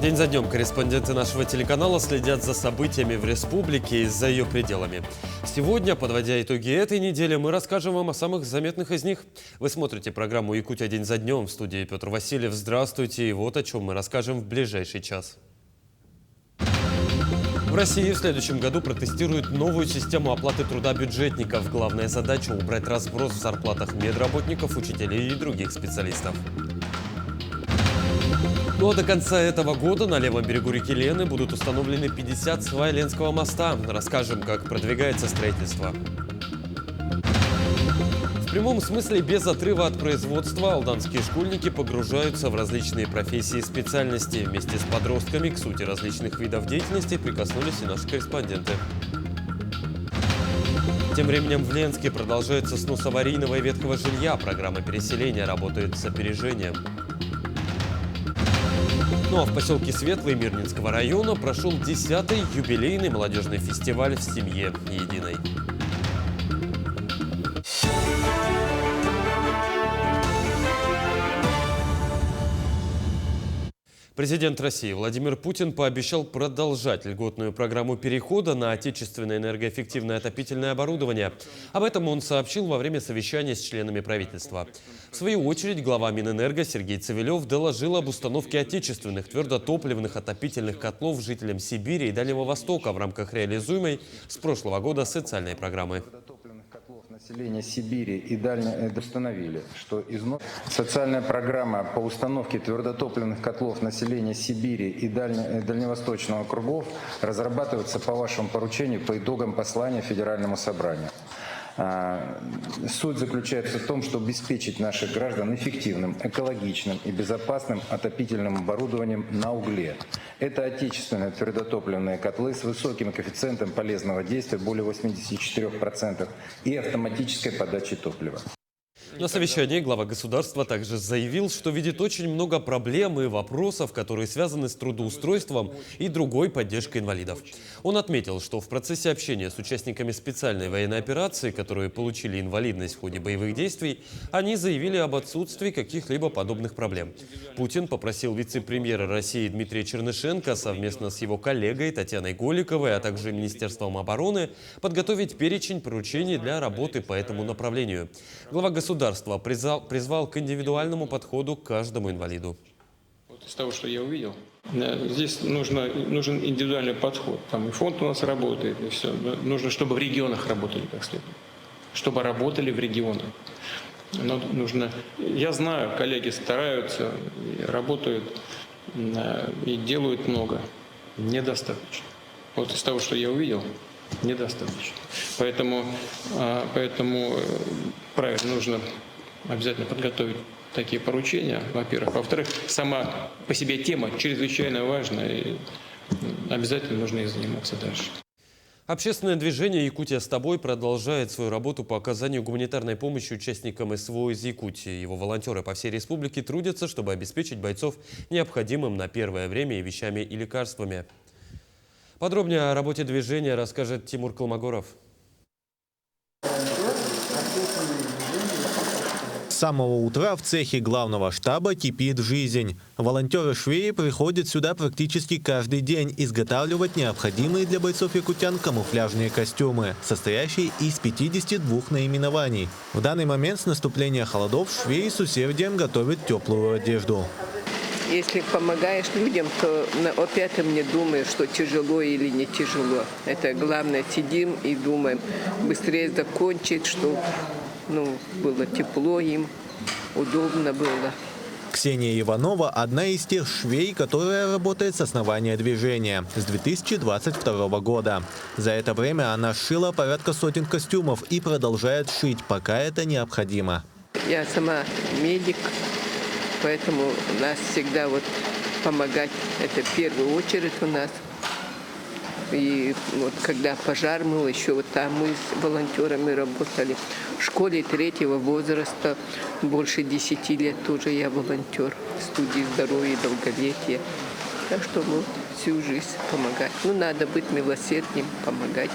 День за днем корреспонденты нашего телеканала следят за событиями в республике и за ее пределами. Сегодня, подводя итоги этой недели, мы расскажем вам о самых заметных из них. Вы смотрите программу «Якутия. День за днем». В студии Петр Васильев. Здравствуйте. И вот о чем мы расскажем в ближайший час. В России в следующем году протестируют новую систему оплаты труда бюджетников. Главная задача – убрать разброс в зарплатах медработников, учителей и других специалистов. Ну а до конца этого года на левом берегу реки Лены будут установлены 50 свай Ленского моста. Расскажем, как продвигается строительство. В прямом смысле без отрыва от производства алданские школьники погружаются в различные профессии и специальности. Вместе с подростками к сути различных видов деятельности прикоснулись и наши корреспонденты. Тем временем в Ленске продолжается снос аварийного и ветхого жилья. Программа переселения работает с опережением. Ну а в поселке Светлый Мирнинского района прошел 10-й юбилейный молодежный фестиваль «В семье единой». Президент России Владимир Путин пообещал продолжать льготную программу перехода на отечественное энергоэффективное отопительное оборудование. Об этом он сообщил во время совещания с членами правительства. В свою очередь, глава Минэнерго Сергей Цивилев доложил об установке отечественных твердотопливных отопительных котлов жителям Сибири и Дальнего Востока в рамках реализуемой с прошлого года социальной программы. Население Сибири и установили, что социальная программа по установке твердотопливных котлов населения Сибири и Дальневосточного округов разрабатывается по вашему поручению по итогам послания Федеральному собранию. Суть заключается в том, чтобы обеспечить наших граждан эффективным, экологичным и безопасным отопительным оборудованием на угле. Это отечественные твердотопливные котлы с высоким коэффициентом полезного действия, более 84%, и автоматической подачей топлива. На совещании глава государства также заявил, что видит очень много проблем и вопросов, которые связаны с трудоустройством и другой поддержкой инвалидов. Он отметил, что в процессе общения с участниками специальной военной операции, которые получили инвалидность в ходе боевых действий, они заявили об отсутствии каких-либо подобных проблем. Путин попросил вице-премьера России Дмитрия Чернышенко совместно с его коллегой Татьяной Голиковой, а также Министерством обороны подготовить перечень поручений для работы по этому направлению. Глава государства призвал к индивидуальному подходу к каждому инвалиду. Из того, что я увидел, здесь нужен индивидуальный подход. Там и фонд у нас работает, и все. Нужно, чтобы в регионах работали как следует. Чтобы работали в регионах. Но нужно. Я знаю, коллеги стараются, работают и делают много. Недостаточно. Вот из того, что я увидел, недостаточно. Поэтому правильно, нужно обязательно подготовить такие поручения, во-первых. Во-вторых, сама по себе тема чрезвычайно важна, и обязательно нужно ей заниматься дальше. Общественное движение «Якутия с тобой» продолжает свою работу по оказанию гуманитарной помощи участникам СВО из Якутии. Его волонтеры по всей республике трудятся, чтобы обеспечить бойцов необходимым на первое время и вещами и лекарствами. Подробнее о работе движения расскажет Тимур Колмогоров. С самого утра в цехе главного штаба кипит жизнь. Волонтеры-швеи приходят сюда практически каждый день изготавливать необходимые для бойцов-якутян камуфляжные костюмы, состоящие из 52 наименований. В данный момент с наступления холодов швеи с усердием готовят теплую одежду. Если помогаешь людям, то опять не думаешь, что тяжело или не тяжело. Это главное, сидим и думаем, быстрее закончить, чтобы было тепло им, удобно было. Ксения Иванова – одна из тех швей, которая работает с основания движения с 2022 года. За это время она сшила порядка сотен костюмов и продолжает шить, пока это необходимо. Я сама медик, поэтому нас всегда помогать – это в первую очередь у нас. И когда пожар был, еще там мы с волонтерами работали. В школе 3-го возраста, больше 10 лет тоже я волонтер в студии здоровья и долголетия. Так что всю жизнь помогать. Надо быть милосердным, помогать.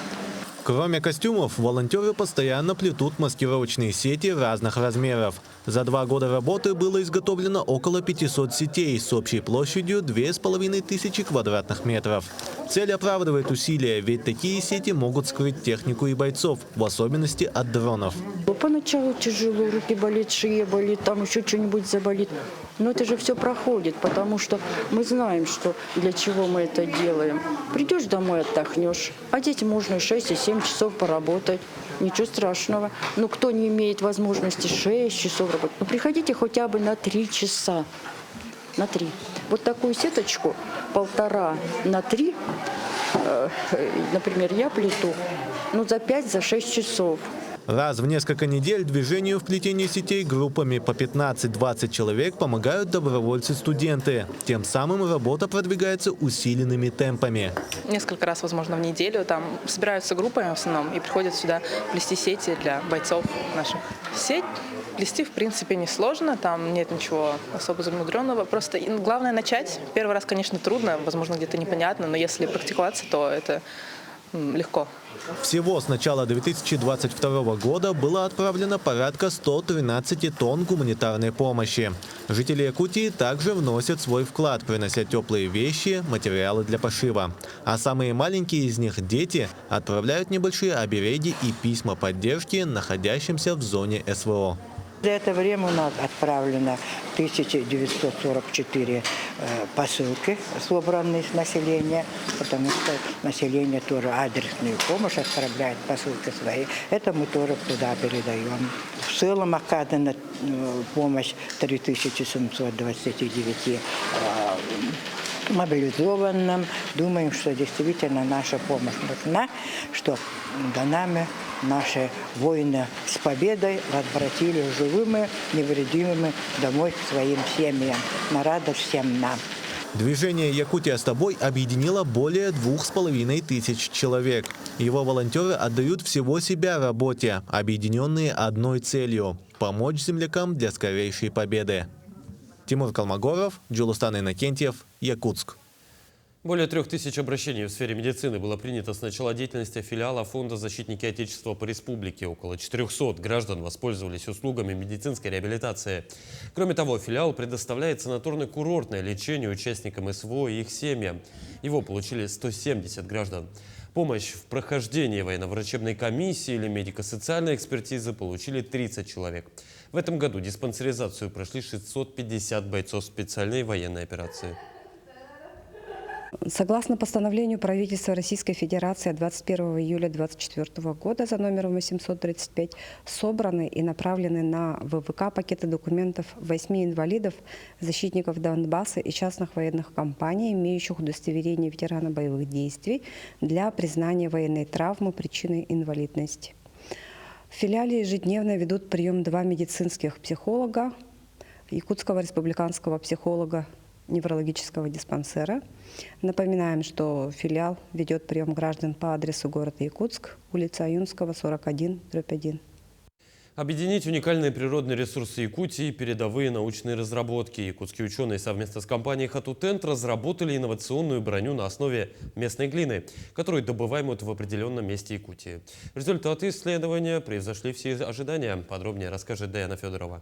Кроме костюмов, волонтеры постоянно плетут маскировочные сети разных размеров. За 2 года работы было изготовлено около 500 сетей с общей площадью 2500 квадратных метров. Цель оправдывает усилия, ведь такие сети могут скрыть технику и бойцов, в особенности от дронов. Поначалу тяжело, руки болят, шея болит, там еще что-нибудь заболит. Но это же все проходит, потому что мы знаем, что для чего мы это делаем. Придешь домой, отдохнешь, а детям можно и 6, и 7 часов поработать. Ничего страшного. Но кто не имеет возможности 6 часов работать, ну приходите хотя бы на 3 часа. На 3. Вот такую сеточку 1,5 на 3, например, я плету, ну за 5-6 часов. Раз в несколько недель движению в плетении сетей группами по 15-20 человек помогают добровольцы-студенты. Тем самым работа продвигается усиленными темпами. Несколько раз, возможно, в неделю там собираются группами в основном и приходят сюда плести сети для бойцов наших. Сеть плести, в принципе, несложно, там нет ничего особо замудренного. Просто главное начать. Первый раз, конечно, трудно, возможно, где-то непонятно, но если практиковаться, то это легко. Всего с начала 2022 года было отправлено порядка 113 тонн гуманитарной помощи. Жители Якутии также вносят свой вклад, принося теплые вещи, материалы для пошива. А самые маленькие из них, дети, отправляют небольшие обереги и письма поддержки находящимся в зоне СВО. За это время у нас отправлено 1944 посылки, собранные с населения, потому что население тоже адресную помощь отправляет, посылки свои. Это мы тоже туда передаем. В целом оказана помощь 3729 мобилизованным. Думаем, что действительно наша помощь нужна, что до нами наши воины с победой возвратили живыми, невредимыми домой к своим семьям. На радость всем нам. Движение «Якутия с тобой» объединило более 2500 человек. Его волонтеры отдают всего себя работе, объединенные одной целью – помочь землякам для скорейшей победы. Тимур Калмогоров, Джулустан Иннокентьев, Якутск. Более 3000 обращений в сфере медицины было принято с начала деятельности филиала Фонда «Защитники Отечества» по республике. Около 400 граждан воспользовались услугами медицинской реабилитации. Кроме того, филиал предоставляет санаторно-курортное лечение участникам СВО и их семьям. Его получили 170 граждан. Помощь в прохождении военно-врачебной комиссии или медико-социальной экспертизы получили 30 человек. В этом году диспансеризацию прошли 650 бойцов специальной военной операции. Согласно постановлению правительства Российской Федерации 21 июля 2024 года за номером 835 собраны и направлены на ВВК пакеты документов 8 инвалидов, защитников Донбасса и частных военных компаний, имеющих удостоверение ветерана боевых действий для признания военной травмы причиной инвалидности. В филиале ежедневно ведут прием 2 медицинских психолога, Якутского республиканского психолога неврологического диспансера. Напоминаем, что филиал ведет прием граждан по адресу города Якутск, улица Аюнского, 41/1. Объединить уникальные природные ресурсы Якутии и передовые научные разработки. Якутские ученые совместно с компанией «Хатутент» разработали инновационную броню на основе местной глины, которую добывают в определенном месте Якутии. Результаты исследования превзошли все ожидания. Подробнее расскажет Даяна Федорова.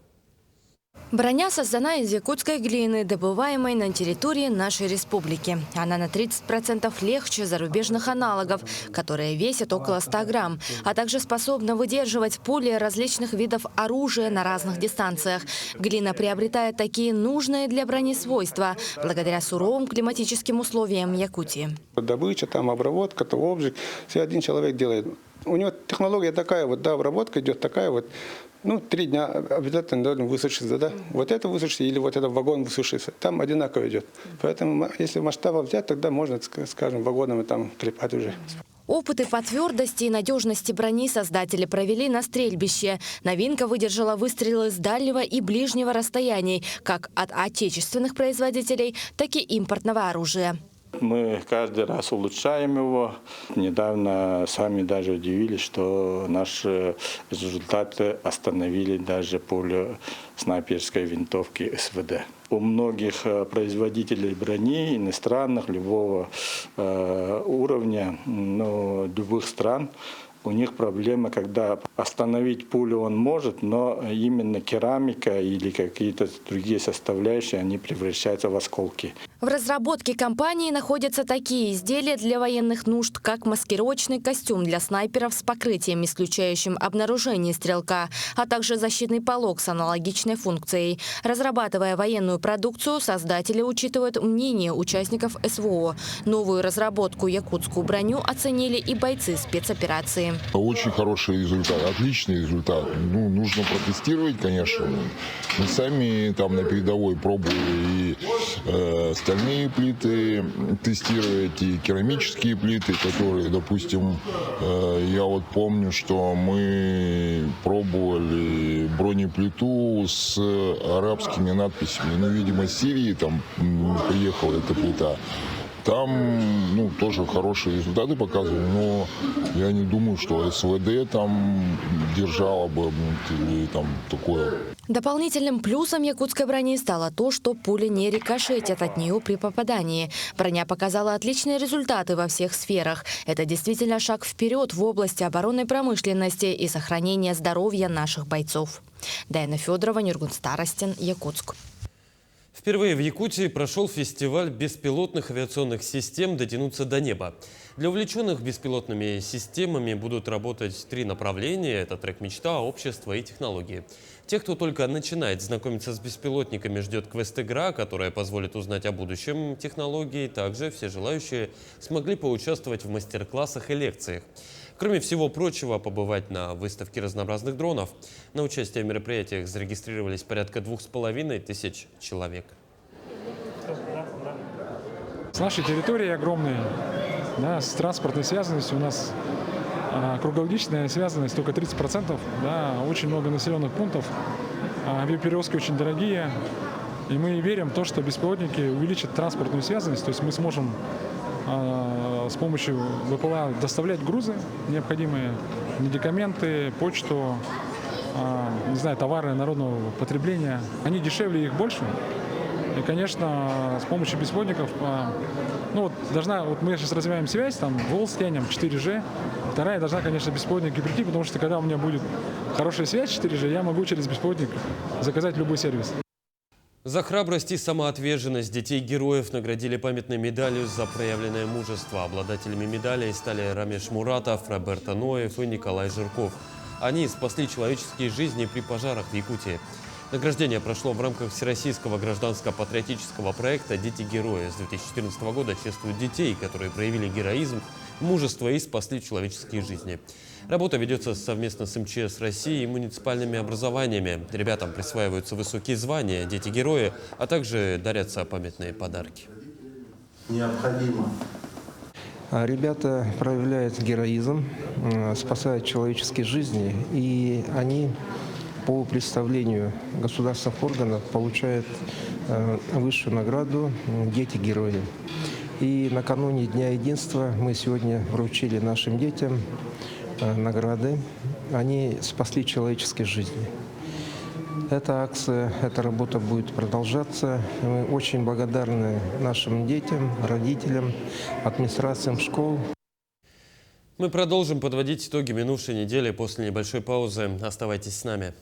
Броня создана из якутской глины, добываемой на территории нашей республики. Она на 30% легче зарубежных аналогов, которые весят около 100 грамм, а также способна выдерживать пули различных видов оружия на разных дистанциях. Глина приобретает такие нужные для брони свойства благодаря суровым климатическим условиям Якутии. Добыча, там обработка, то обжиг, все один человек делает. У него технология такая, вот, да, обработка идет такая вот. 3 дня обязательно должен высушиться, да? Вот это высушится или вот этот вагон высушится. Там одинаково идет. Поэтому, если масштабы взять, тогда можно, скажем, вагонами там клепать уже. Опыты по твердости и надежности брони создатели провели на стрельбище. Новинка выдержала выстрелы с дальнего и ближнего расстояний, как от отечественных производителей, так и импортного оружия. Мы каждый раз улучшаем его. Недавно сами даже удивились, что наши результаты остановили даже пулю снайперской винтовки СВД. У многих производителей брони, иностранных, любого уровня, любых стран, У них проблема, когда остановить пулю он может, но именно керамика или какие-то другие составляющие, они превращаются в осколки. В разработке компании находятся такие изделия для военных нужд, как маскировочный костюм для снайперов с покрытием, исключающим обнаружение стрелка, а также защитный полог с аналогичной функцией. Разрабатывая военную продукцию, создатели учитывают мнение участников СВО. Новую разработку якутскую броню оценили и бойцы спецоперации. Очень хороший результат, отличный результат. Нужно протестировать, конечно. Мы сами там на передовой пробовали и стальные плиты тестировать, и керамические плиты, которые, допустим, я вот помню, что мы пробовали бронеплиту с арабскими надписями. Видимо, с Сирии там приехала эта плита. Там тоже хорошие результаты показывали, но я не думаю, что СВД там держала бы или там такое. Дополнительным плюсом якутской брони стало то, что пули не рикошетят от нее при попадании. Броня показала отличные результаты во всех сферах. Это действительно шаг вперед в области оборонной промышленности и сохранения здоровья наших бойцов. Дайна Федорова, Нюргун Старостин, Якутск. Впервые в Якутии прошел фестиваль беспилотных авиационных систем «Дотянуться до неба». Для увлеченных беспилотными системами будут работать 3 направления. Это трек-мечта, общество и технологии. Тех, кто только начинает знакомиться с беспилотниками, ждет квест-игра, которая позволит узнать о будущем технологий. Также все желающие смогли поучаствовать в мастер-классах и лекциях. Кроме всего прочего, побывать на выставке разнообразных дронов. На участие в мероприятиях зарегистрировались порядка 2500 человек. С нашей территорией огромной, да, с транспортной связанностью у нас круглогодичная связанность только 30%. Да, очень много населенных пунктов, авиаперевозки очень дорогие. И мы верим в то, что беспилотники увеличат транспортную связанность, то есть мы сможем с помощью БПЛА доставлять грузы необходимые, медикаменты, почту, не знаю, товары народного потребления. Они дешевле, их больше. И, конечно, с помощью беспилотников, мы сейчас развиваем связь, там, ВОЛС тянем, 4G. Вторая должна, конечно, беспилотники прийти, потому что когда у меня будет хорошая связь 4G, я могу через беспилотник заказать любой сервис. За храбрость и самоотверженность детей-героев наградили памятной медалью за проявленное мужество. Обладателями медалей стали Рамеш Муратов, Роберт Ноев и Николай Жирков. Они спасли человеческие жизни при пожарах в Якутии. Награждение прошло в рамках всероссийского гражданско-патриотического проекта «Дети-герои». С 2014 года чествуют детей, которые проявили героизм, мужество и спасли человеческие жизни. Работа ведется совместно с МЧС России и муниципальными образованиями. Ребятам присваиваются высокие звания, дети-герои, а также дарятся памятные подарки. Необходимо. Ребята проявляют героизм, спасают человеческие жизни, и они по представлению государственных органов получают высшую награду «Дети-герои». И накануне Дня единства мы сегодня вручили нашим детям награды. Они спасли человеческие жизни. Эта акция, эта работа будет продолжаться. Мы очень благодарны нашим детям, родителям, администрациям школ. Мы продолжим подводить итоги минувшей недели после небольшой паузы. Оставайтесь с нами.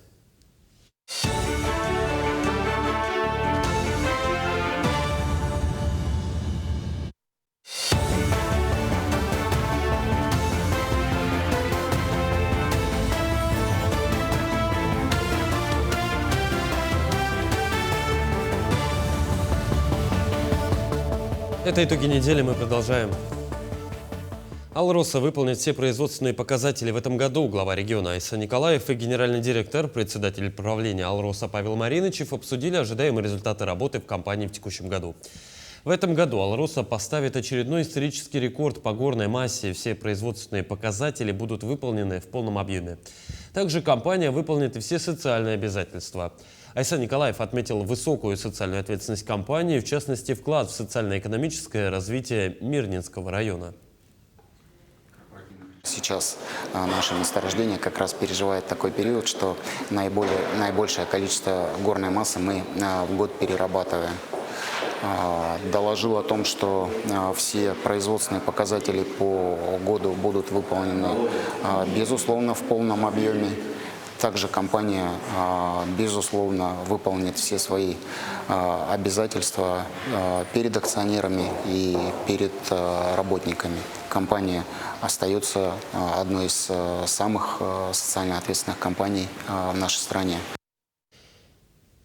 Это итоги недели, мы продолжаем. Алроса выполнит все производственные показатели в этом году. Глава региона Айсан Николаев и генеральный директор, председатель правления Алроса Павел Маринычев обсудили ожидаемые результаты работы в компании в текущем году. В этом году Алроса поставит очередной исторический рекорд по горной массе. Все производственные показатели будут выполнены в полном объеме. Также компания выполнит и все социальные обязательства. Айсан Николаев отметил высокую социальную ответственность компании, в частности, вклад в социально-экономическое развитие Мирнинского района. Сейчас наше месторождение как раз переживает такой период, что наибольшее количество горной массы мы в год перерабатываем. доложил о том, что все производственные показатели по году будут выполнены, безусловно, в полном объеме. Также компания, безусловно, выполнит все свои обязательства перед акционерами и перед работниками. Компания остается одной из самых социально ответственных компаний в нашей стране.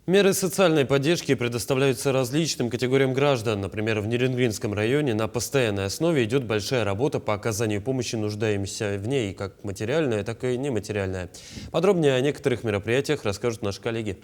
Меры социальной поддержки предоставляются различным категориям граждан. Например, в Нерюнгринском районе на постоянной основе идет большая работа по оказанию помощи нуждающимся в ней, как материальная, так и нематериальная. Подробнее о некоторых мероприятиях расскажут наши коллеги.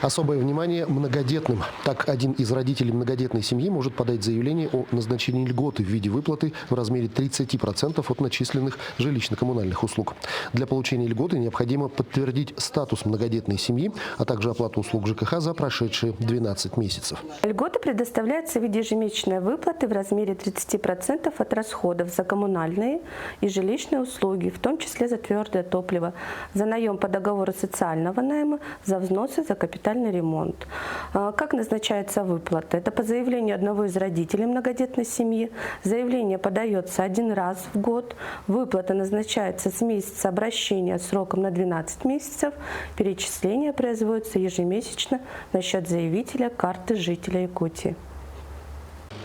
Особое внимание многодетным. Так, один из родителей многодетной семьи может подать заявление о назначении льготы в виде выплаты в размере 30% от начисленных жилищно-коммунальных услуг. Для получения льготы необходимо подтвердить статус многодетной семьи, а также оплату услуг ЖКХ за прошедшие 12 месяцев. Льготы предоставляются в виде ежемесячной выплаты в размере 30% от расходов за коммунальные и жилищные услуги, в том числе за твердое топливо, за наем по договору социального найма, за взносы за капитальный ремонт. Как назначается выплата? Это по заявлению одного из родителей многодетной семьи. Заявление подается один раз в год. Выплата назначается с месяца обращения сроком на 12 месяцев. Перечисление производится ежемесячно на счет заявителя карты жителя Якутии.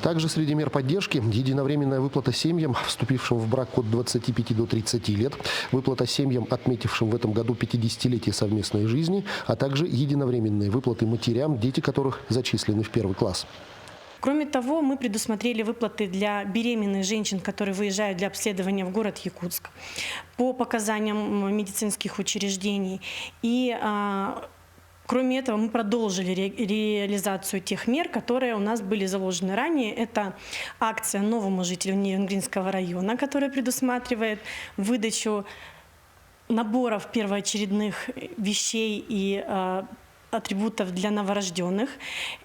Также среди мер поддержки единовременная выплата семьям, вступившим в брак от 25 до 30 лет, выплата семьям, отметившим в этом году 50-летие совместной жизни, а также единовременные выплаты матерям, дети которых зачислены в 1 класс. Кроме того, мы предусмотрели выплаты для беременных женщин, которые выезжают для обследования в город Якутск по показаниям медицинских учреждений. И кроме этого, мы продолжили реализацию тех мер, которые у нас были заложены ранее. Это акция новому жителю Нерюнгринского района, которая предусматривает выдачу наборов первоочередных вещей и атрибутов для новорожденных.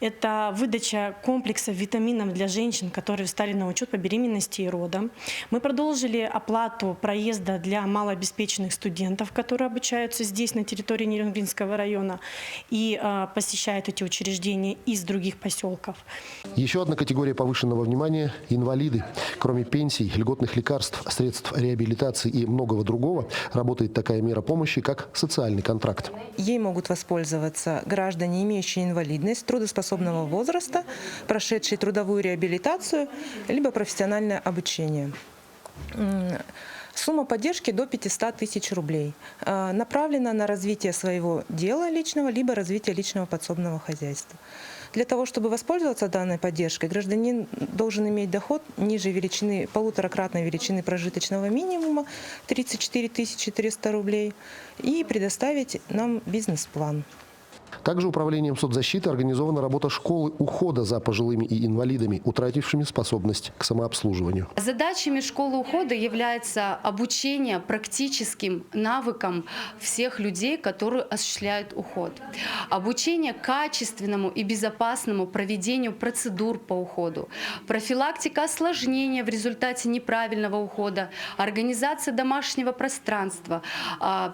Это выдача комплексов витаминов для женщин, которые встали на учет по беременности и родам. Мы продолжили оплату проезда для малообеспеченных студентов, которые обучаются здесь, на территории Нерюнгринского района, и посещают эти учреждения из других поселков. Еще одна категория повышенного внимания – инвалиды. Кроме пенсий, льготных лекарств, средств реабилитации и многого другого, работает такая мера помощи, как социальный контракт. Ей могут воспользоваться граждане, имеющие инвалидность трудоспособного возраста, прошедшие трудовую реабилитацию, либо профессиональное обучение. Сумма поддержки до 500 тысяч рублей. Направлена на развитие своего дела личного, либо развитие личного подсобного хозяйства. Для того, чтобы воспользоваться данной поддержкой, гражданин должен иметь доход ниже величины, 1,5-кратной величины прожиточного минимума 34 300 рублей и предоставить нам бизнес-план. Также управлением соцзащиты организована работа школы ухода за пожилыми и инвалидами, утратившими способность к самообслуживанию. Задачами школы ухода является обучение практическим навыкам всех людей, которые осуществляют уход. Обучение качественному и безопасному проведению процедур по уходу, профилактика осложнения в результате неправильного ухода, организация домашнего пространства,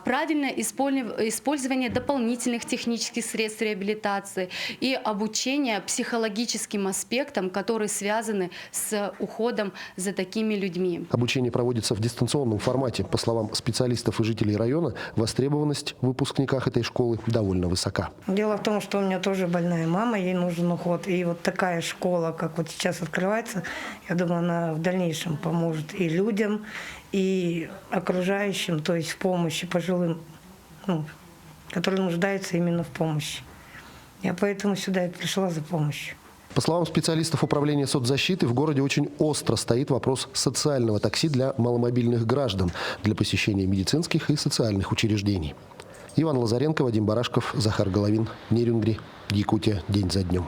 правильное использование дополнительных технических средств реабилитации и обучение психологическим аспектам, которые связаны с уходом за такими людьми. Обучение проводится в дистанционном формате. По словам специалистов и жителей района, востребованность в выпускниках этой школы довольно высока. Дело в том, что у меня тоже больная мама, ей нужен уход. И вот такая школа, как вот сейчас открывается, я думаю, она в дальнейшем поможет и людям, и окружающим, то есть в помощи пожилым, которые нуждаются именно в помощи. Я поэтому сюда и пришла за помощью. По словам специалистов управления соцзащиты, в городе очень остро стоит вопрос социального такси для маломобильных граждан для посещения медицинских и социальных учреждений. Иван Лазаренко, Вадим Барашков, Захар Головин, Нерюнгри, Якутия, день за днем.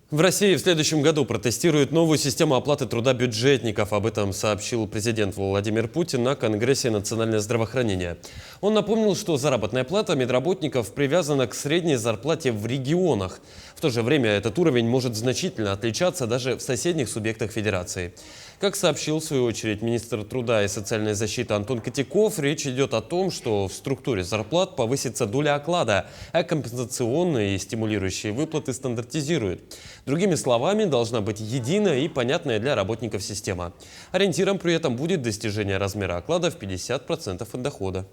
В России в следующем году протестируют новую систему оплаты труда бюджетников. Об этом сообщил президент Владимир Путин на Конгрессе «Национальное здравоохранение». Он напомнил, что заработная плата медработников привязана к средней зарплате в регионах. В то же время этот уровень может значительно отличаться даже в соседних субъектах Федерации. Как сообщил в свою очередь министр труда и социальной защиты Антон Котяков, речь идет о том, что в структуре зарплат повысится доля оклада, а компенсационные и стимулирующие выплаты стандартизируют. Другими словами, должна быть единая и понятная для работников система. Ориентиром при этом будет достижение размера оклада в 50% от дохода.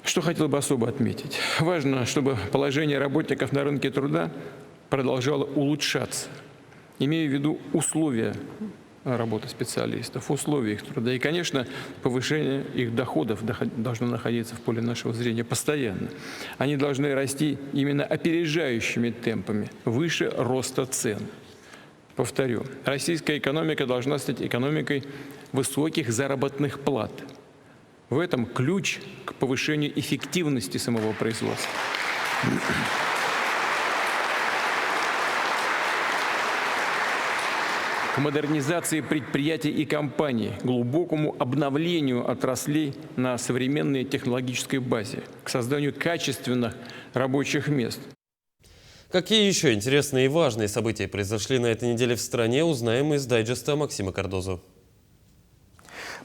Что хотел бы особо отметить? Важно, чтобы положение работников на рынке труда продолжало улучшаться. Имею в виду условия работы специалистов, условия их труда. И, конечно, повышение их доходов должно находиться в поле нашего зрения постоянно. Они должны расти именно опережающими темпами, выше роста цен. Повторю, российская экономика должна стать экономикой высоких заработных плат. В этом ключ к повышению эффективности самого производства. К модернизации предприятий и компаний, глубокому обновлению отраслей на современной технологической базе, к созданию качественных рабочих мест. Какие еще интересные и важные события произошли на этой неделе в стране, узнаем из дайджеста Максима Кардозу.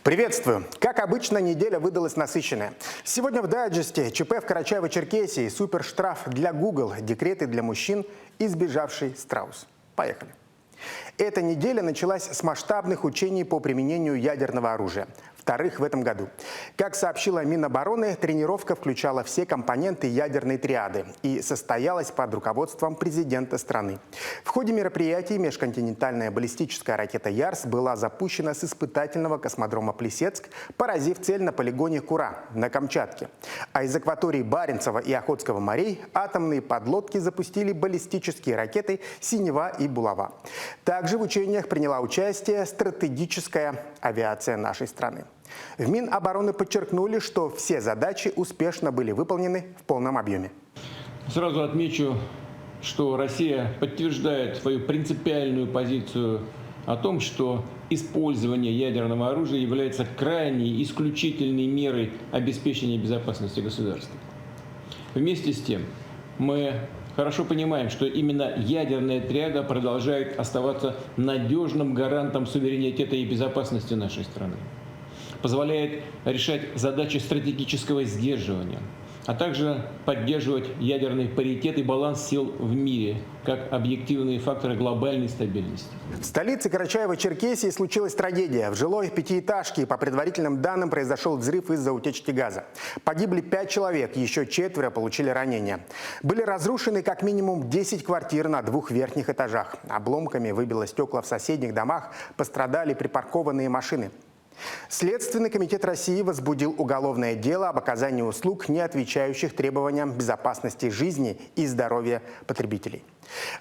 Приветствую! Как обычно, неделя выдалась насыщенная. Сегодня в дайджесте ЧП в Карачаево-Черкесии, суперштраф для Google, декреты для мужчин и сбежавший страус. Поехали! Эта неделя началась с масштабных учений по применению ядерного оружия. Вторых в этом году. Как сообщила Минобороны, тренировка включала все компоненты ядерной триады и состоялась под руководством президента страны. В ходе мероприятий межконтинентальная баллистическая ракета «Ярс» была запущена с испытательного космодрома Плесецк, поразив цель на полигоне Кура на Камчатке. А из акватории Баренцева и Охотского морей атомные подлодки запустили баллистические ракеты «Синева» и «Булава». Также в учениях приняла участие стратегическая авиация нашей страны. В Минобороны подчеркнули, что все задачи успешно были выполнены в полном объеме. Сразу отмечу, что Россия подтверждает свою принципиальную позицию о том, что использование ядерного оружия является крайней, исключительной мерой обеспечения безопасности государства. Вместе с тем, мы хорошо понимаем, что именно ядерная триада продолжает оставаться надежным гарантом суверенитета и безопасности нашей страны. Позволяет решать задачи стратегического сдерживания, а также поддерживать ядерный паритет и баланс сил в мире, как объективные факторы глобальной стабильности. В столице Карачаево-Черкесии случилась трагедия. В жилой пятиэтажке, по предварительным данным, произошел взрыв из-за утечки газа. Погибли 5 человек, еще 4 получили ранения. Были разрушены как минимум 10 квартир на 2 верхних этажах. Обломками выбило стекла в соседних домах, пострадали припаркованные машины. Следственный комитет России возбудил уголовное дело об оказании услуг, не отвечающих требованиям безопасности жизни и здоровья потребителей.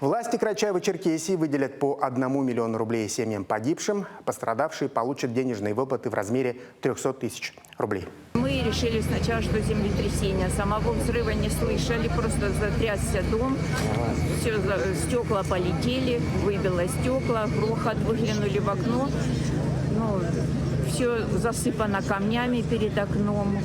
Власти Карачаево-Черкесии выделят по 1 миллиону рублей семьям погибшим. Пострадавшие получат денежные выплаты в размере 300 тысяч рублей. Мы решили сначала, что землетрясение. Самого взрыва не слышали, просто затрясся дом. Все, стекла полетели, выбило стекла, грохот, выглянули в окно. Все засыпано камнями перед окном,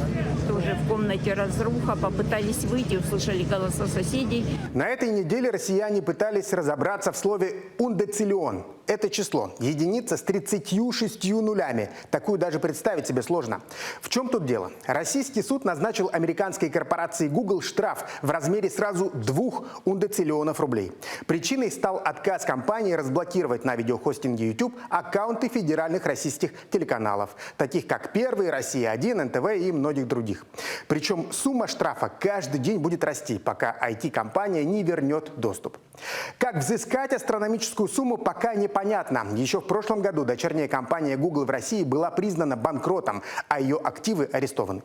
тоже в комнате разруха, попытались выйти, услышали голоса соседей. На этой неделе россияне пытались разобраться в слове «ундециллион». Это число – единица с 36 нулями. Такую даже представить себе сложно. В чем тут дело? Российский суд назначил американской корпорации Google штраф в размере сразу 2 ундециллионов рублей. Причиной стал отказ компании разблокировать на видеохостинге YouTube аккаунты федеральных российских телеканалов, таких как «Первый», «Россия-1», НТВ и многих других. Причем сумма штрафа каждый день будет расти, пока IT-компания не вернет доступ. Как взыскать астрономическую сумму, пока непонятно. Еще в прошлом году дочерняя компания Google в России была признана банкротом, а ее активы арестованы.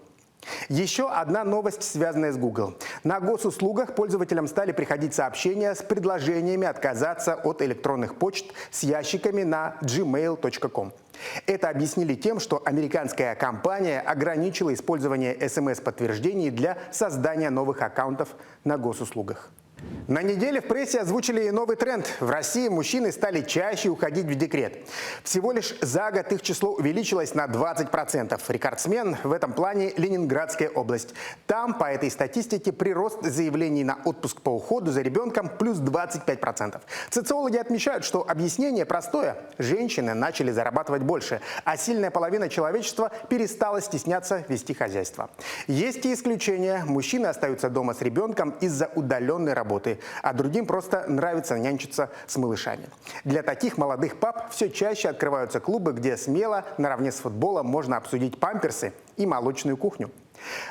Еще одна новость, связанная с Google. На госуслугах пользователям стали приходить сообщения с предложениями отказаться от электронных почт с ящиками на gmail.com. Это объяснили тем, что американская компания ограничила использование СМС-подтверждений для создания новых аккаунтов на госуслугах. На неделе в прессе озвучили и новый тренд. В России мужчины стали чаще уходить в декрет. Всего лишь за год их число увеличилось на 20%. Рекордсмен в этом плане Ленинградская область. Там по этой статистике прирост заявлений на отпуск по уходу за ребенком плюс 25%. Социологи отмечают, что объяснение простое. Женщины начали зарабатывать больше, а сильная половина человечества перестала стесняться вести хозяйство. Есть и исключения. Мужчины остаются дома с ребенком из-за удаленной работы, а другим просто нравится нянчиться с малышами. Для таких молодых пап все чаще открываются клубы, где смело наравне с футболом можно обсудить памперсы и молочную кухню.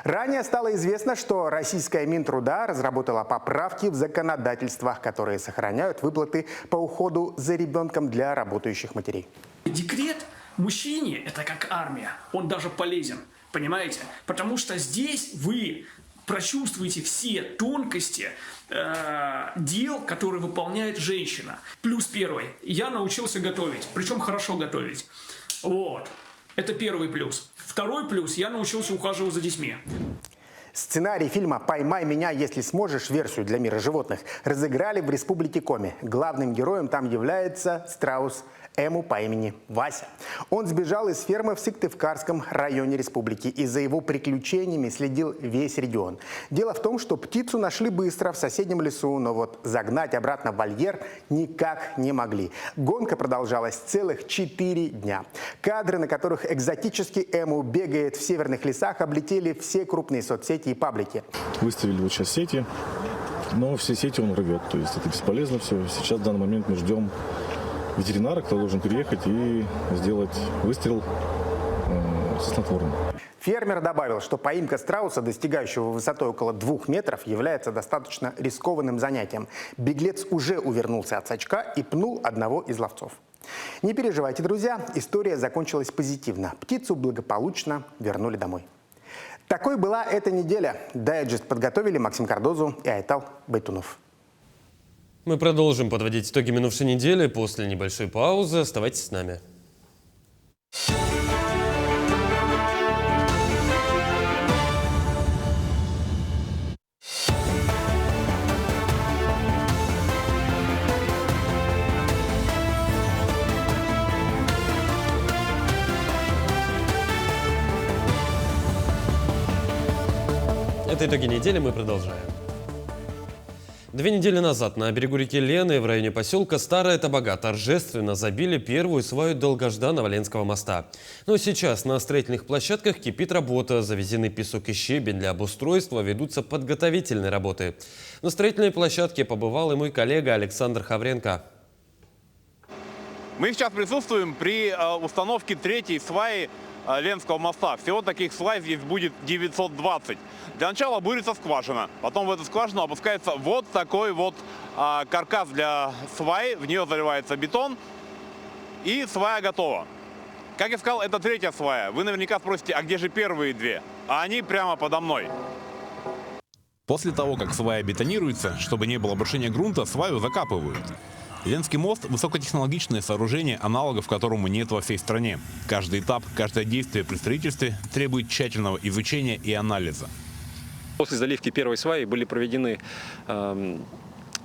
Ранее стало известно, что российская Минтруда разработала поправки в законодательствах, которые сохраняют выплаты по уходу за ребенком для работающих матерей. Декрет мужчине – это как армия, он даже полезен, понимаете? Потому что здесь вы прочувствуете все тонкости дел, которые выполняет женщина. Плюс первый. Я научился готовить, причем хорошо готовить. Вот. Это первый плюс. Второй плюс. Я научился ухаживать за детьми. Сценарий фильма «Поймай меня, если сможешь», версию для мира животных, разыграли в Республике Коми. Главным героем там является страус Эму по имени Вася. Он сбежал из фермы в Сыктывкарском районе республики, и за его приключениями следил весь регион. Дело в том, что птицу нашли быстро в соседнем лесу, но вот загнать обратно в вольер никак не могли. Гонка продолжалась целых 4 дня. Кадры, на которых экзотический Эму бегает в северных лесах, облетели все крупные соцсети и паблики. Выставили вот сейчас сети, но все сети он рвет, то есть это бесполезно все. Сейчас в данный момент мы ждем ветеринара, кто должен приехать и сделать выстрел со снотворным. Фермер добавил, что поимка страуса, достигающего высотой около 2 метров, является достаточно рискованным занятием. Беглец уже увернулся от сачка и пнул одного из ловцов. Не переживайте, друзья, история закончилась позитивно. Птицу благополучно вернули домой. Такой была эта неделя. Дайджест подготовили Максим Кардозу и Айтал Байтунов. Мы продолжим подводить итоги минувшей недели после небольшой паузы. Оставайтесь с нами. Это итоги недели, мы продолжаем. 2 недели назад на берегу реки Лены в районе поселка Старая Табага торжественно забили первую сваю долгожданного Ленского моста. Но сейчас на строительных площадках кипит работа. Завезены песок и щебень для обустройства, ведутся подготовительные работы. На строительной площадке побывал и мой коллега Александр Хавренко. Мы сейчас присутствуем при установке 3-й сваи Ленского моста. Всего таких свай здесь будет 920. Для начала бурится скважина, потом в эту скважину опускается вот такой вот каркас для сваи, в нее заливается бетон, и свая готова. Как я сказал, это 3-я свая. Вы наверняка спросите, а где же первые 2? А они прямо подо мной. После того, как свая бетонируется, чтобы не было обрушения грунта, сваю закапывают. Ленский мост – высокотехнологичное сооружение, аналогов которому нет во всей стране. Каждый этап, каждое действие при строительстве требует тщательного изучения и анализа. После заливки первой сваи были проведены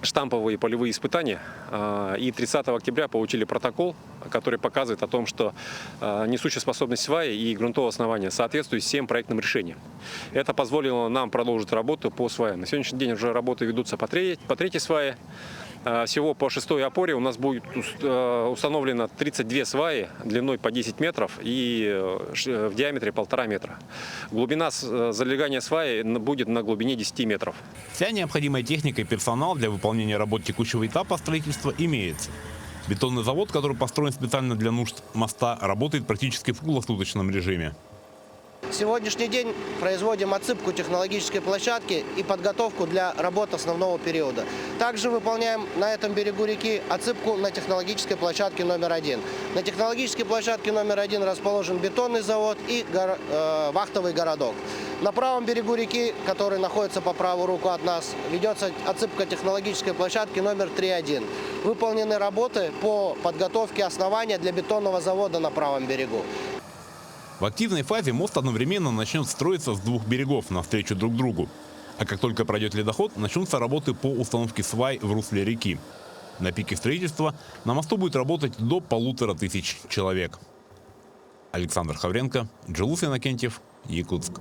штамповые полевые испытания, и 30 октября получили протокол, который показывает о том, что несущая способность сваи и грунтового основания соответствуют всем проектным решениям. Это позволило нам продолжить работу по сваям. На сегодняшний день уже работы ведутся по 3-й свае. Всего по 6-й опоре у нас будет установлено 32 сваи длиной по 10 метров и в диаметре 1,5 метра. Глубина залегания сваи будет на глубине 10 метров. Вся необходимая техника и персонал для выполнения работ текущего этапа строительства имеется. Бетонный завод, который построен специально для нужд моста, работает практически в круглосуточном режиме. Сегодняшний день производим отсыпку технологической площадки и подготовку для работ основного периода. Также выполняем на этом берегу реки отсыпку на технологической площадке номер 1. На технологической площадке номер 1 расположен бетонный завод и вахтовый городок. На правом берегу реки, который находится по правую руку от нас, ведется отсыпка технологической площадки номер 3.1. Выполнены работы по подготовке основания для бетонного завода на правом берегу. В активной фазе мост одновременно начнет строиться с 2 берегов навстречу друг другу. А как только пройдет ледоход, начнутся работы по установке свай в русле реки. На пике строительства на мосту будет работать до 1500 человек. Александр Хавренко, Джилус Иннокентьев, Якутск.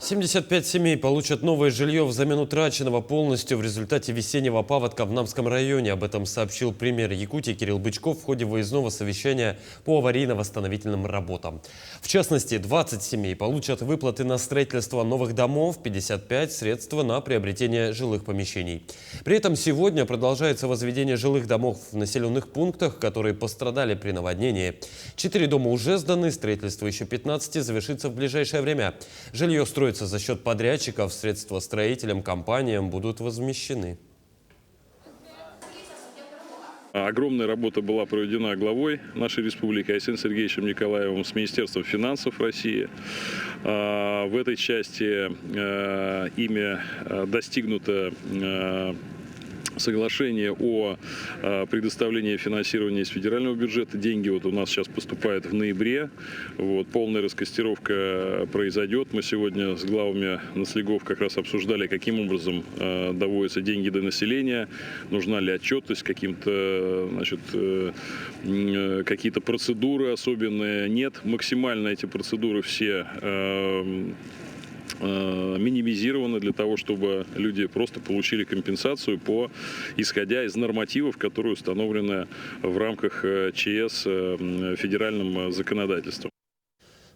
75 семей получат новое жилье взамен утраченного полностью в результате весеннего паводка в Намском районе. Об этом сообщил премьер Якутии Кирилл Бычков в ходе выездного совещания по аварийно-восстановительным работам. В частности, 20 семей получат выплаты на строительство новых домов, 55 – средства на приобретение жилых помещений. При этом сегодня продолжается возведение жилых домов в населенных пунктах, которые пострадали при наводнении. 4 дома уже сданы, строительство еще 15 завершится в ближайшее время. Жилье строится за счет подрядчиков, средства строителям, компаниям будут возмещены. Огромная работа была проведена главой нашей республики Айсеном Сергеевичем Николаевым с Министерством финансов России. В этой части ими достигнуто соглашение о предоставлении финансирования из федерального бюджета. Деньги вот у нас сейчас поступают в ноябре. Полная раскостировка произойдет. Мы сегодня с главами наслегов как раз обсуждали, каким образом доводятся деньги до населения, нужна ли отчетность, какие-то процедуры особенные. Нет, максимально эти процедуры все минимизированы для того, чтобы люди просто получили компенсацию исходя из нормативов, которые установлены в рамках ЧС федеральным законодательством.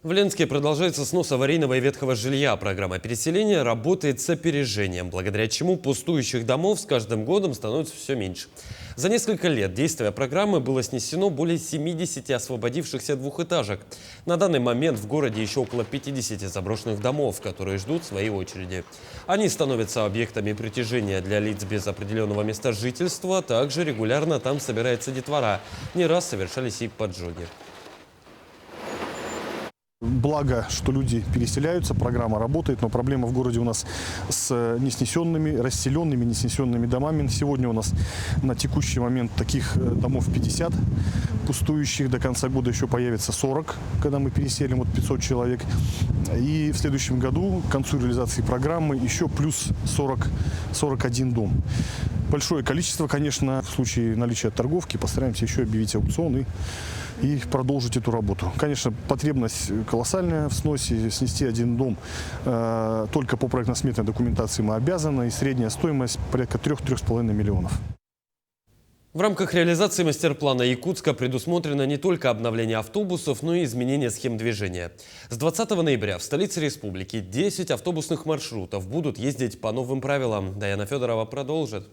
В Ленске продолжается снос аварийного и ветхого жилья. Программа переселения работает с опережением, благодаря чему пустующих домов с каждым годом становится все меньше. За несколько лет действия программы было снесено более 70 освободившихся двухэтажек. На данный момент в городе еще около 50 заброшенных домов, которые ждут своей очереди. Они становятся объектами притяжения для лиц без определенного места жительства. Также регулярно там собирается детвора. Не раз совершались и поджоги. Благо, что люди переселяются, программа работает, но проблема в городе у нас с неснесенными, расселенными, неснесенными домами. Сегодня у нас на текущий момент таких домов 50 пустующих. До конца года еще появится 40, когда мы переселим 500 человек. И в следующем году, к концу реализации программы, еще плюс 41 дом. Большое количество, конечно, в случае наличия торговки постараемся еще объявить аукцион и продолжить эту работу. Конечно, потребность колоссальная в сносе. Снести один дом только по проектно-сметной документации мы обязаны. И средняя стоимость порядка 3–3,5 миллионов. В рамках реализации мастер-плана Якутска предусмотрено не только обновление автобусов, но и изменение схем движения. С 20 ноября в столице республики 10 автобусных маршрутов будут ездить по новым правилам. Даяна Федорова продолжит.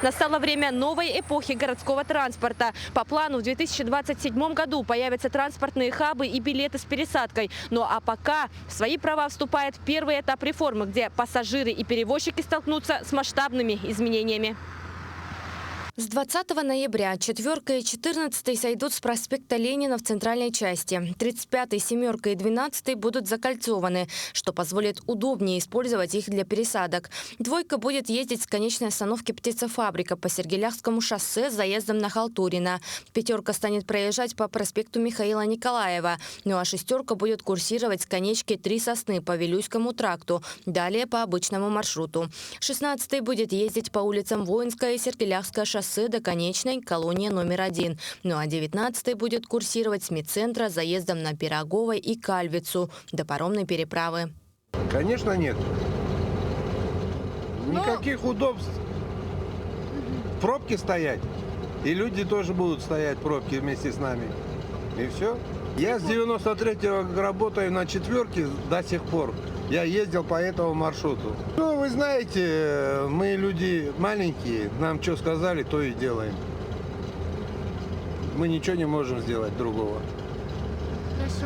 Настало время новой эпохи городского транспорта. По плану в 2027 году появятся транспортные хабы и билеты с пересадкой. Ну а пока в свои права вступает первый этап реформы, где пассажиры и перевозчики столкнутся с масштабными изменениями. С 20 ноября 4 и 14 сойдут с проспекта Ленина в центральной части. 35, 7 и 12 будут закольцованы, что позволит удобнее использовать их для пересадок. 2 будет ездить с конечной остановки «Птицефабрика» по Сергеляхскому шоссе с заездом на Халтурина. 5 станет проезжать по проспекту Михаила Николаева. Ну а 6 будет курсировать с конечки 3 Сосны по Вилюйскому тракту, далее по обычному маршруту. 16 будет ездить по улицам Воинская и Сергеляхское шоссе до конечной колонии номер 1. Ну а 19 будет курсировать с медцентра с заездом на Пироговой и Кальвицу до паромной переправы. Конечно, нет. Никаких удобств. Пробки стоять. И люди тоже будут стоять в пробке вместе с нами. И все. Я с 93-го работаю на 4 до сих пор. Я ездил по этому маршруту. Ну, вы знаете, мы люди маленькие, нам что сказали, то и делаем. Мы ничего не можем сделать другого.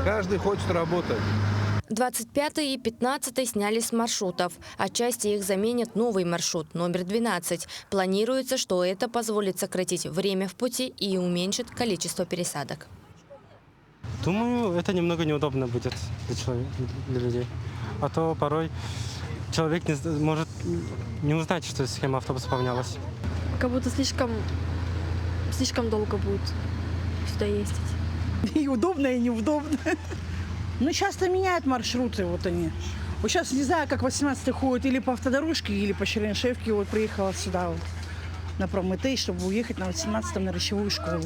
Каждый хочет работать. 25 и 15 сняли с маршрутов. Отчасти их заменит новый маршрут, номер 12. Планируется, что это позволит сократить время в пути и уменьшит количество пересадок. Думаю, это немного неудобно будет для людей. А то порой человек может не узнать, что схема автобуса поменялась. Как будто слишком долго будет сюда ездить. И удобно, и неудобно. Ну, часто меняют маршруты, вот они. Вот сейчас не знаю, как 18-й ходит или по автодорожке, или по Чернышевке. Вот приехала сюда вот, на Прометей, чтобы уехать на 18-м на речевую школу.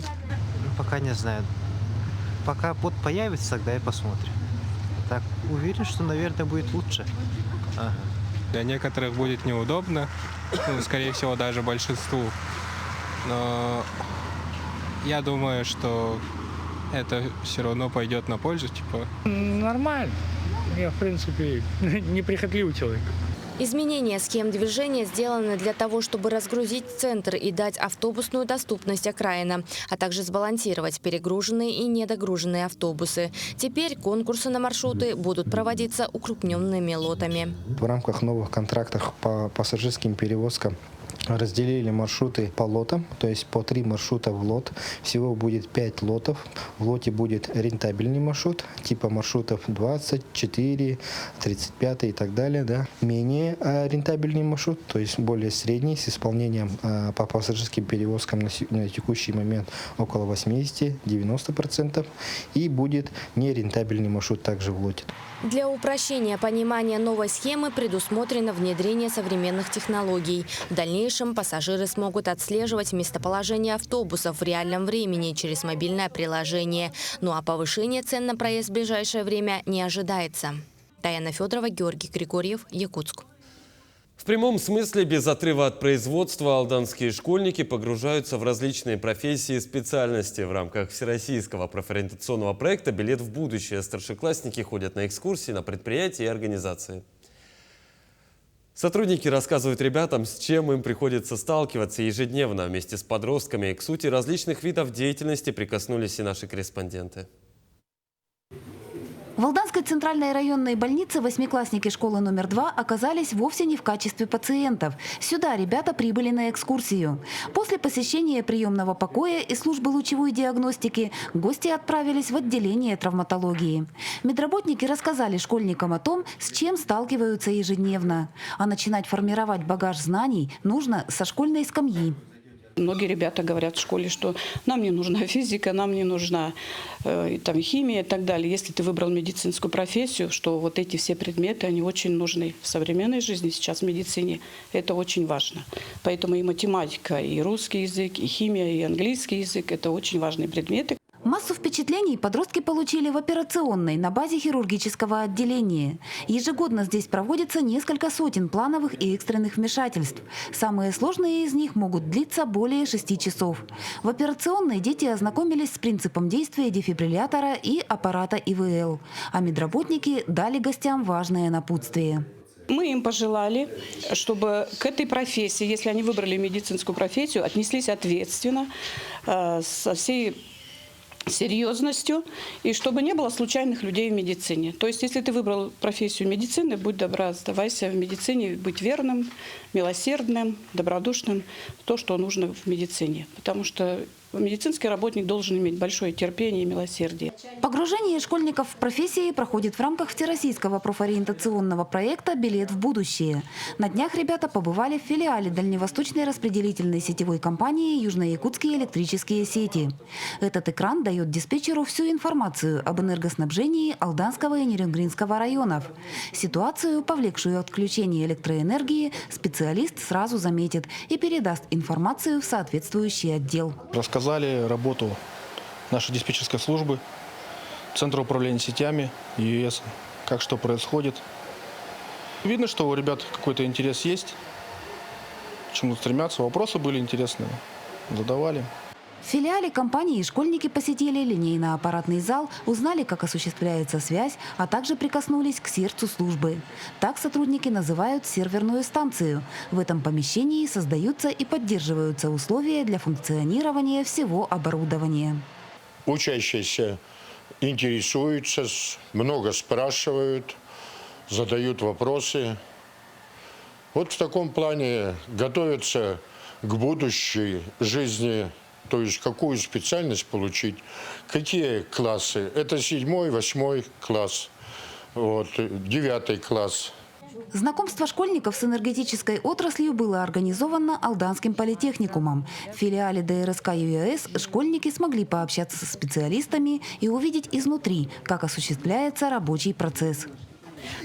Пока не знаю. Пока вот появится, тогда и посмотрим. Так, уверен, что, наверное, будет лучше. Ага. Для некоторых будет неудобно, ну, скорее всего, даже большинству. Но я думаю, что это все равно пойдет на пользу, типа. Нормально. Я, в принципе, неприхотливый человек. Изменение схем движения сделаны для того, чтобы разгрузить центр и дать автобусную доступность окраинам, а также сбалансировать перегруженные и недогруженные автобусы. Теперь конкурсы на маршруты будут проводиться укрупненными лотами. В рамках новых контрактов по пассажирским перевозкам разделили маршруты по лотам, то есть по 3 маршрута в лот. Всего будет 5 лотов. В лоте будет рентабельный маршрут, типа маршрутов 24, 35 и так далее. Да. Менее рентабельный маршрут, то есть более средний, с исполнением по пассажирским перевозкам на текущий момент около 80-90%. И будет нерентабельный маршрут также в лоте. Для упрощения понимания новой схемы предусмотрено внедрение современных технологий. В дальнейшем пассажиры смогут отслеживать местоположение автобусов в реальном времени через мобильное приложение. Ну а повышение цен на проезд в ближайшее время не ожидается. Таяна Федорова, Георгий Григорьев, Якутск. В прямом смысле, без отрыва от производства, алданские школьники погружаются в различные профессии и специальности. В рамках всероссийского профориентационного проекта «Билет в будущее» старшеклассники ходят на экскурсии на предприятия и организации. Сотрудники рассказывают ребятам, с чем им приходится сталкиваться ежедневно. Вместе с подростками к сути различных видов деятельности прикоснулись и наши корреспонденты. В Алданской центральной районной больнице восьмиклассники школы номер 2 оказались вовсе не в качестве пациентов. Сюда ребята прибыли на экскурсию. После посещения приемного покоя и службы лучевой диагностики гости отправились в отделение травматологии. Медработники рассказали школьникам о том, с чем сталкиваются ежедневно. А начинать формировать багаж знаний нужно со школьной скамьи. Многие ребята говорят в школе, что нам не нужна физика, нам не нужна там, химия и так далее. Если ты выбрал медицинскую профессию, что вот эти все предметы, они очень нужны в современной жизни, сейчас в медицине. Это очень важно. Поэтому и математика, и русский язык, и химия, и английский язык – это очень важные предметы. Массу впечатлений подростки получили в операционной на базе хирургического отделения. Ежегодно здесь проводится несколько сотен плановых и экстренных вмешательств. Самые сложные из них могут длиться более 6 часов. В операционной дети ознакомились с принципом действия дефибриллятора и аппарата ИВЛ. А медработники дали гостям важное напутствие. Мы им пожелали, чтобы к этой профессии, если они выбрали медицинскую профессию, отнеслись ответственно, со всей серьезностью, и чтобы не было случайных людей в медицине. То есть, если ты выбрал профессию медицины, будь добра, оставайся в медицине, быть верным, милосердным, добродушным, то, что нужно в медицине. Потому что медицинский работник должен иметь большое терпение и милосердие. Погружение школьников в профессии проходит в рамках всероссийского профориентационного проекта «Билет в будущее». На днях ребята побывали в филиале Дальневосточной распределительной сетевой компании «Южно-Якутские электрические сети». Этот экран дает диспетчеру всю информацию об энергоснабжении Алданского и Нерюнгринского районов. Ситуацию, повлекшую отключение электроэнергии, специалист сразу заметит и передаст информацию в соответствующий отдел. Рассказали работу нашей диспетчерской службы, Центра управления сетями, ЕС, как что происходит. Видно, что у ребят какой-то интерес есть, к чему стремятся, вопросы были интересные, задавали. В филиале компании школьники посетили линейно-аппаратный зал, узнали, как осуществляется связь, а также прикоснулись к сердцу службы. Так сотрудники называют серверную станцию. В этом помещении создаются и поддерживаются условия для функционирования всего оборудования. Учащиеся интересуются, много спрашивают, задают вопросы. Вот в таком плане готовятся к будущей жизни. То есть какую специальность получить, какие классы. Это 7-й, 8-й класс, 9-й класс. Знакомство школьников с энергетической отраслью было организовано Алданским политехникумом. В филиале ДРСК ЮАЭС школьники смогли пообщаться со специалистами и увидеть изнутри, как осуществляется рабочий процесс.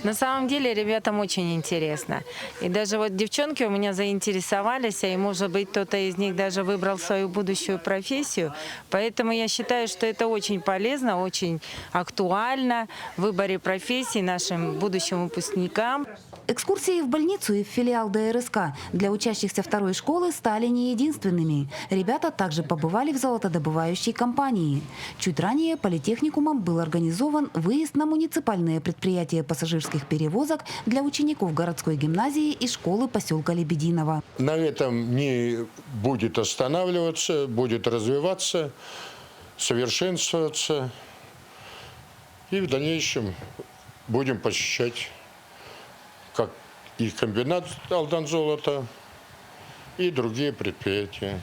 На самом деле ребятам очень интересно. И даже вот девчонки у меня заинтересовались, и, может быть, кто-то из них даже выбрал свою будущую профессию. Поэтому я считаю, что это очень полезно, очень актуально в выборе профессий нашим будущим выпускникам. Экскурсии в больницу и в филиал ДРСК для учащихся второй школы стали не единственными. Ребята также побывали в золотодобывающей компании. Чуть ранее политехникумом был организован выезд на муниципальное предприятие пассажирских перевозок для учеников городской гимназии и школы поселка Лебединово. На этом не будет останавливаться, будет развиваться, совершенствоваться. И в дальнейшем будем посещать как и комбинат «Алдан-Золото», и другие предприятия.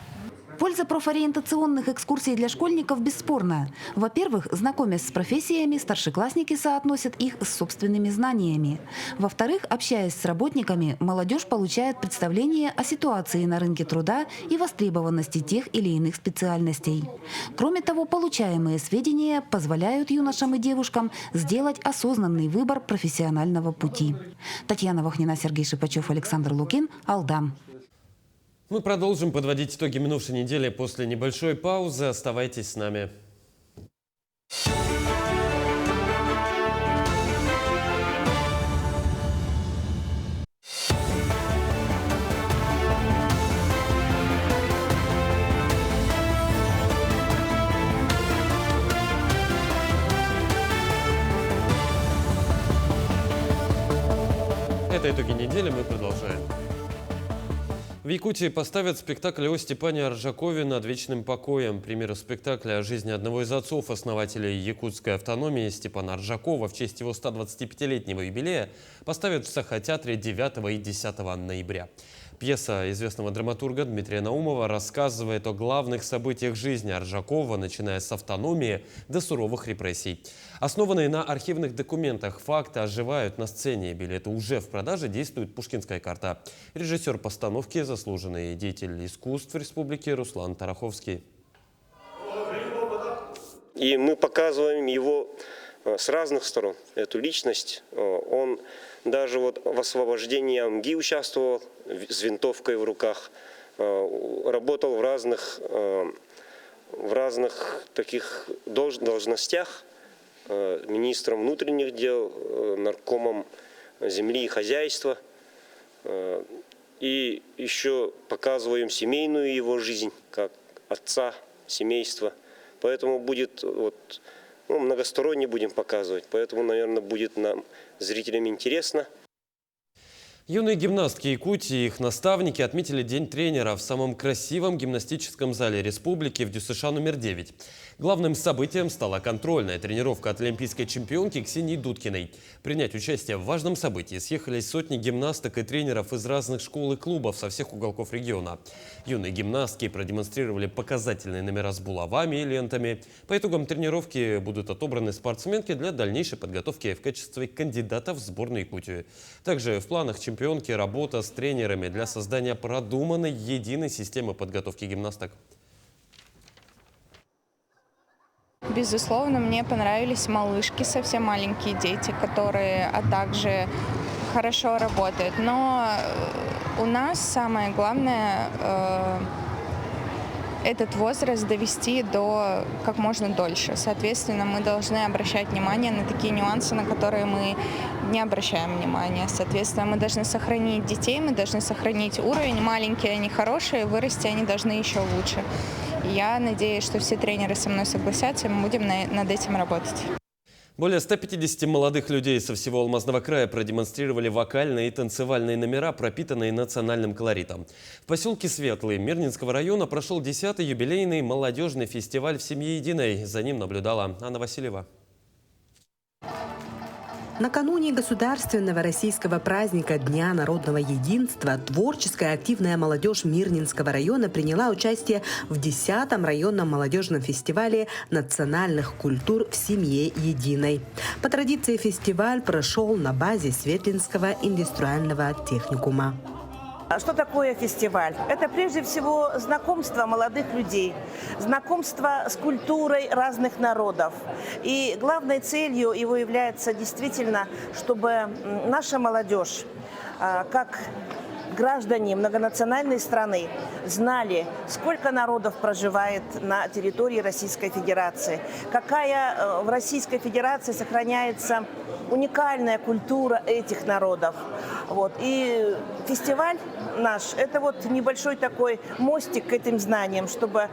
Польза профориентационных экскурсий для школьников бесспорна. Во-первых, знакомясь с профессиями, старшеклассники соотносят их с собственными знаниями. Во-вторых, общаясь с работниками, молодежь получает представление о ситуации на рынке труда и востребованности тех или иных специальностей. Кроме того, получаемые сведения позволяют юношам и девушкам сделать осознанный выбор профессионального пути. Татьяна Вахнина, Сергей Шипачев, Александр Лукин, Алдан. Мы продолжим подводить итоги минувшей недели после небольшой паузы. Оставайтесь с нами. Это итоги недели, мы продолжаем. В Якутии поставят спектакль о Степане Аржакове «Над вечным покоем». Премьеру спектакля о жизни одного из отцов-основателей якутской автономии Степана Аржакова в честь его 125-летнего юбилея поставят в Сахатеатре 9 и 10 ноября. Пьеса известного драматурга Дмитрия Наумова рассказывает о главных событиях жизни Аржакова, начиная с автономии до суровых репрессий. Основанные на архивных документах факты оживают на сцене. Билеты уже в продаже, действует «Пушкинская карта». Режиссер постановки, заслуженный деятель искусств республики Руслан Тараховский. И мы показываем его с разных сторон, эту личность. Он даже вот в освобождении Амги участвовал с винтовкой в руках, работал в разных таких должностях, министром внутренних дел, наркомом земли и хозяйства. И еще показываем семейную его жизнь, как отца, семейства. Поэтому будет многосторонне будем показывать, поэтому, наверное, будет нам, зрителям, интересно. Юные гимнастки Якутии и их наставники отметили День тренера в самом красивом гимнастическом зале республики в ДЮСШ номер 9. Главным событием стала контрольная тренировка от олимпийской чемпионки Ксении Дудкиной. Принять участие в важном событии съехались сотни гимнасток и тренеров из разных школ и клубов со всех уголков региона. Юные гимнастки продемонстрировали показательные номера с булавами и лентами. По итогам тренировки будут отобраны спортсменки для дальнейшей подготовки в качестве кандидатов в сборную Якутии. Также в планах чемпионки работа с тренерами для создания продуманной единой системы подготовки гимнасток. Безусловно, мне понравились малышки, совсем маленькие дети, которые также хорошо работают. Но у нас самое главное этот возраст довести до как можно дольше. Соответственно, мы должны обращать внимание на такие нюансы, на которые мы не обращаем внимания. Соответственно, мы должны сохранить детей, мы должны сохранить уровень. Маленькие они хорошие, вырасти они должны еще лучше. Я надеюсь, что все тренеры со мной согласятся, и мы будем над этим работать. Более 150 молодых людей со всего Алмазного края продемонстрировали вокальные и танцевальные номера, пропитанные национальным колоритом. В поселке Светлый Мирнинского района прошел 10-й юбилейный молодежный фестиваль «В семье единой». За ним наблюдала Анна Васильева. Накануне государственного российского праздника Дня народного единства творческая активная молодежь Мирнинского района приняла участие в 10-м районном молодежном фестивале национальных культур «В семье единой». По традиции фестиваль прошел на базе Светлинского индустриального техникума. Что такое фестиваль? Это прежде всего знакомство молодых людей, знакомство с культурой разных народов. И главной целью его является действительно, чтобы наша молодежь, как граждане многонациональной страны, знали, сколько народов проживает на территории Российской Федерации, какая в Российской Федерации сохраняется уникальная культура этих народов. Вот. И фестиваль наш – это вот небольшой такой мостик к этим знаниям, чтобы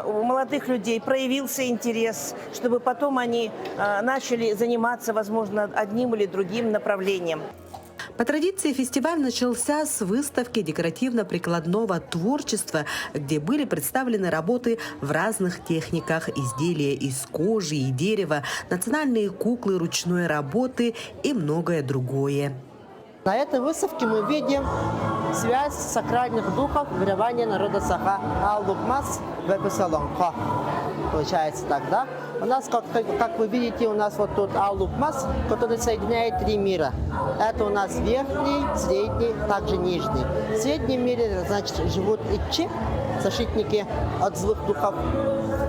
у молодых людей проявился интерес, чтобы потом они начали заниматься, возможно, одним или другим направлением. По традиции фестиваль начался с выставки декоративно-прикладного творчества, где были представлены работы в разных техниках, изделия из кожи и дерева, национальные куклы ручной работы и многое другое. На этой выставке мы видим связь сакральных духов вырывания народа Саха Ал-Лукмас Вепесалонко. Получается тогда. У нас, как вы видите, у нас вот тут Ал-Лукмас, который соединяет три мира. Это у нас верхний, средний, также нижний. В среднем мире, значит, живут ичи, защитники от злых духов.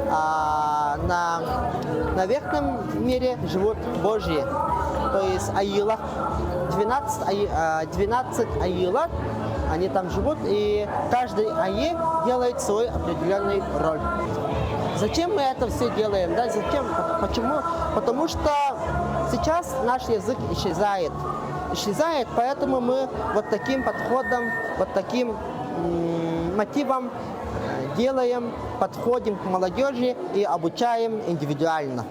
А на верхнем мире живут божьи, то есть аила. 12 аила, они там живут, и каждый ае делает свою определенную роль. Зачем мы это все делаем? Да? Зачем? Почему? Потому что сейчас наш язык исчезает. Поэтому мы вот таким подходом, вот таким мотивом подходим к молодежи и обучаем индивидуально.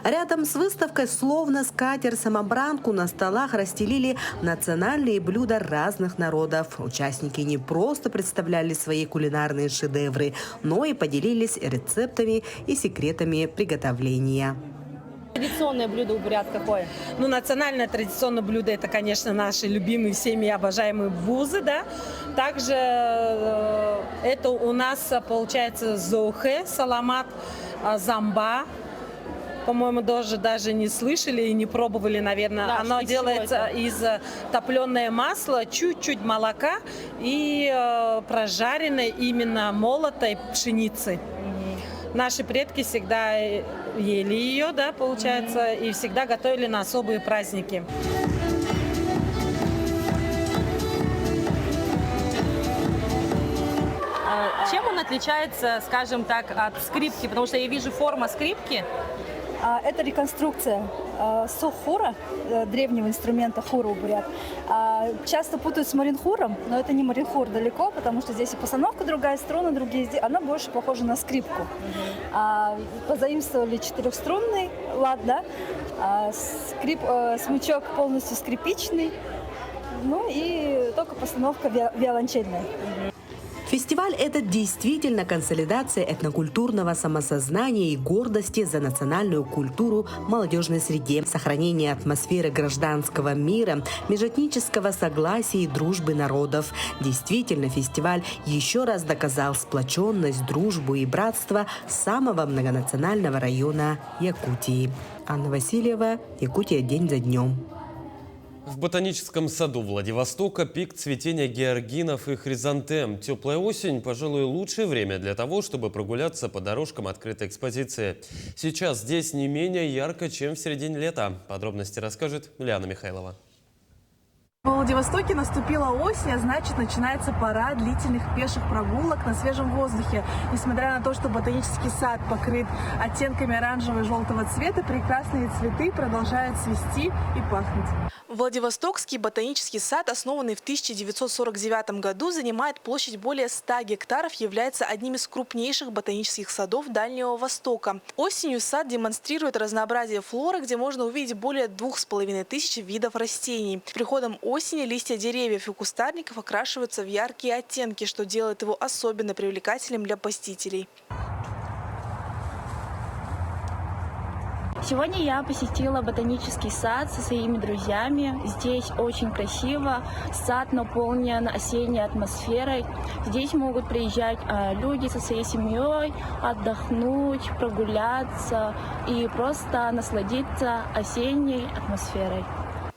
Рядом с выставкой, словно скатерть-самобранку, на столах расстелили национальные блюда разных народов. Участники не просто представляли свои кулинарные шедевры, но и поделились рецептами и секретами приготовления. Традиционное блюдо у бурят какое? Ну, национальное традиционное блюдо – это, конечно, наши любимые всеми обожаемые бузы, да. Также это у нас получается зоухе, саламат, замба. По-моему, даже не слышали и не пробовали, наверное. Да, оно делается из топленое масла, чуть-чуть молока и прожаренной именно молотой пшеницы. Наши предки всегда ели ее, да, получается, и всегда готовили на особые праздники. Чем он отличается, скажем так, от скрипки? Потому что я вижу форма скрипки. Это реконструкция сохора, древнего инструмента хура у бурят. Часто путают с маринхуром, но это не маринхур далеко, потому что здесь и постановка другая, струны другие. Она больше похожа на скрипку. Позаимствовали четырехструнный лад, да? Смычок полностью скрипичный, ну и только постановка виолончельная. Фестиваль – это действительно консолидация этнокультурного самосознания и гордости за национальную культуру в молодежной среде, сохранение атмосферы гражданского мира, межэтнического согласия и дружбы народов. Действительно, фестиваль еще раз доказал сплоченность, дружбу и братство самого многонационального района Якутии. Анна Васильева, Якутия день за днем. В ботаническом саду Владивостока пик цветения георгинов и хризантем. Теплая осень, пожалуй, лучшее время для того, чтобы прогуляться по дорожкам открытой экспозиции. Сейчас здесь не менее ярко, чем в середине лета. Подробности расскажет Лиана Михайлова. В Владивостоке наступила осень, а значит, начинается пора длительных пеших прогулок на свежем воздухе. Несмотря на то, что ботанический сад покрыт оттенками оранжевого и желтого цвета, прекрасные цветы продолжают цвести и пахнуть. Владивостокский ботанический сад, основанный в 1949 году, занимает площадь более 100 гектаров, является одним из крупнейших ботанических садов Дальнего Востока. Осенью сад демонстрирует разнообразие флоры, где можно увидеть более 2500 видов растений. С приходом осени листья деревьев и кустарников окрашиваются в яркие оттенки, что делает его особенно привлекательным для посетителей. Сегодня я посетила ботанический сад со своими друзьями. Здесь очень красиво. Сад наполнен осенней атмосферой. Здесь могут приезжать люди со своей семьей, отдохнуть, прогуляться и просто насладиться осенней атмосферой.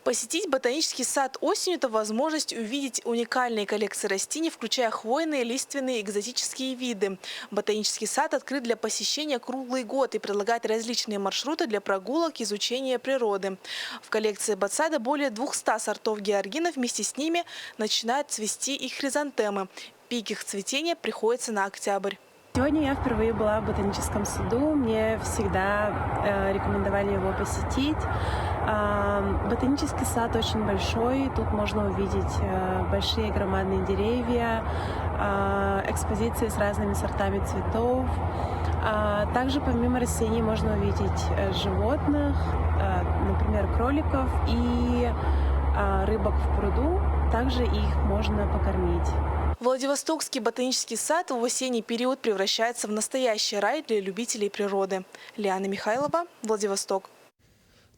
Посетить ботанический сад осенью – это возможность увидеть уникальные коллекции растений, включая хвойные, лиственные, экзотические виды. Ботанический сад открыт для посещения круглый год и предлагает различные маршруты для прогулок и изучения природы. В коллекции ботсада более 200 сортов георгинов. Вместе с ними начинают цвести и хризантемы. Пик их цветения приходится на октябрь. Сегодня я впервые была в ботаническом саду. Мне всегда рекомендовали его посетить. Ботанический сад очень большой. Тут можно увидеть большие громадные деревья, экспозиции с разными сортами цветов. Также помимо растений можно увидеть животных, например, кроликов и рыбок в пруду. Также их можно покормить. Владивостокский ботанический сад в осенний период превращается в настоящий рай для любителей природы. Лиана Михайлова, Владивосток.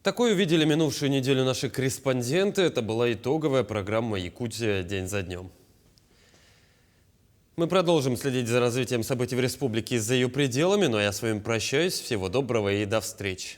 Такое увидели минувшую неделю наши корреспонденты. Это была итоговая программа «Якутия. День за днем». Мы продолжим следить за развитием событий в республике и за ее пределами. Но я с вами прощаюсь. Всего доброго и до встречи.